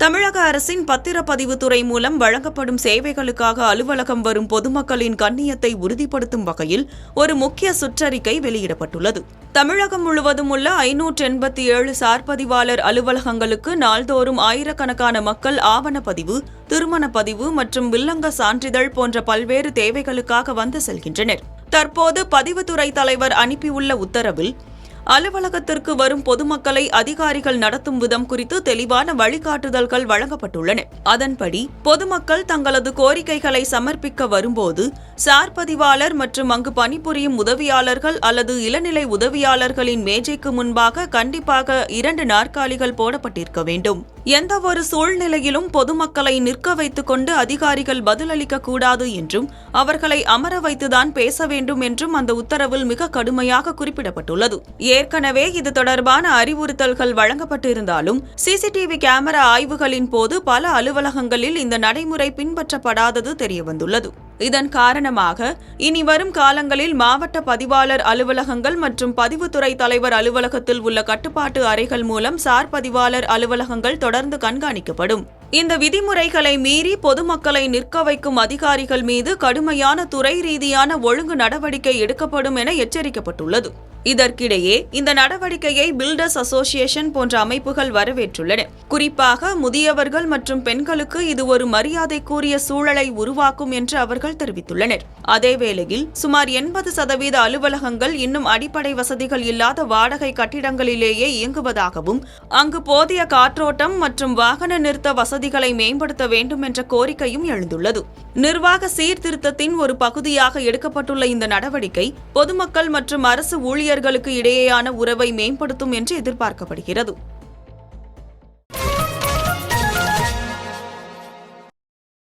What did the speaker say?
தமிழக அரசின் பத்திரப்பதிவுத்துறை மூலம் வழங்கப்படும் சேவைகளுக்காக அலுவலகம் வரும் பொதுமக்களின் கண்ணியத்தை உறுதிப்படுத்தும் வகையில் ஒரு முக்கிய சுற்றறிக்கை வெளியிடப்பட்டுள்ளது. தமிழகம் முழுவதும் உள்ள 587 சார்பதிவாளர் அலுவலகங்களுக்கு நாள்தோறும் ஆயிரக்கணக்கான மக்கள் ஆவணப்பதிவு, திருமணப்பதிவு மற்றும் வில்லங்க சான்றிதழ் போன்ற பல்வேறு தேவைகளுக்காக வந்து செல்கின்றனர். தற்போது பதிவுத்துறை தலைவர் அனுப்பியுள்ள உத்தரவில் அலுவலகத்திற்கு வரும் பொதுமக்களை அதிகாரிகள் நடத்தும் விதம் குறித்து தெளிவான வழிகாட்டுதல்கள் வழங்கப்பட்டுள்ளன. அதன்படி பொதுமக்கள் தங்களது கோரிக்கைகளை சமர்ப்பிக்க வரும்போது சார்பதிவாளர் மற்றும் அங்கு பணிபுரியும் உதவியாளர்கள் அல்லது இளநிலை உதவியாளர்களின் மேஜைக்கு முன்பாக கண்டிப்பாக 2 நாற்காலிகள் போடப்பட்டிருக்க வேண்டும். எந்தவொரு சூழ்நிலையிலும் பொதுமக்களை நிற்க வைத்துக் கொண்டு அதிகாரிகள் பதிலளிக்க கூடாது என்றும் அவர்களை அமர வைத்துதான் பேச வேண்டும் என்றும் அந்த உத்தரவில் மிக கடுமையாக குறிப்பிடப்பட்டுள்ளது. ஏற்கனவே இது தொடர்பான அறிவுறுத்தல்கள் வழங்கப்பட்டிருந்தாலும் சிசிடிவி கேமரா ஆய்வுகளின் போது பல அலுவலகங்களில் இந்த நடைமுறை பின்பற்றப்படாதது தெரியவந்துள்ளது. இதன் காரணமாக இனி வரும் காலங்களில் மாவட்ட பதிவாளர் அலுவலகங்கள் மற்றும் பதிவுத்துறை தலைவர் அலுவலகத்தில் உள்ள கட்டுப்பாட்டு அறைகள் மூலம் சார் பதிவாளர் அலுவலகங்கள் தொடர்ந்து கண்காணிக்கப்படும். இந்த விதிமுறைகளை மீறி பொதுமக்களை நிற்க வைக்கும் அதிகாரிகள் மீது கடுமையான துறை ரீதியான ஒழுங்கு நடவடிக்கை எடுக்கப்படும் என எச்சரிக்கப்பட்டுள்ளது. இதற்கிடையே இந்த நடவடிக்கையை பில்டர்ஸ் அசோசியேஷன் போன்ற அமைப்புகள் வரவேற்றுள்ளன. குறிப்பாக முதியவர்கள் மற்றும் பெண்களுக்கு இது ஒரு மரியாதைக்குரிய சூழலை உருவாக்கும் என்று அவர்கள் தெரிவித்துள்ளனர். அதேவேளையில் சுமார் 80% அலுவலகங்கள் இன்னும் அடிப்படை வசதிகள் இல்லாத வாடகை கட்டிடங்களிலேயே இயங்குவதாகவும் அங்கு போதிய காற்றோட்டம் மற்றும் வாகன நிறுத்த வசதிகளை மேம்படுத்த வேண்டும் என்ற கோரிக்கையும் எழுந்துள்ளது. நிர்வாக சீர்திருத்தத்தின் ஒரு பகுதியாக எடுக்கப்பட்டுள்ள இந்த நடவடிக்கை பொதுமக்கள் மற்றும் அரசு ஊழியர்களுக்கு இடையேயான உறவை மேம்படுத்தும் என்று எதிர்பார்க்கப்படுகிறது.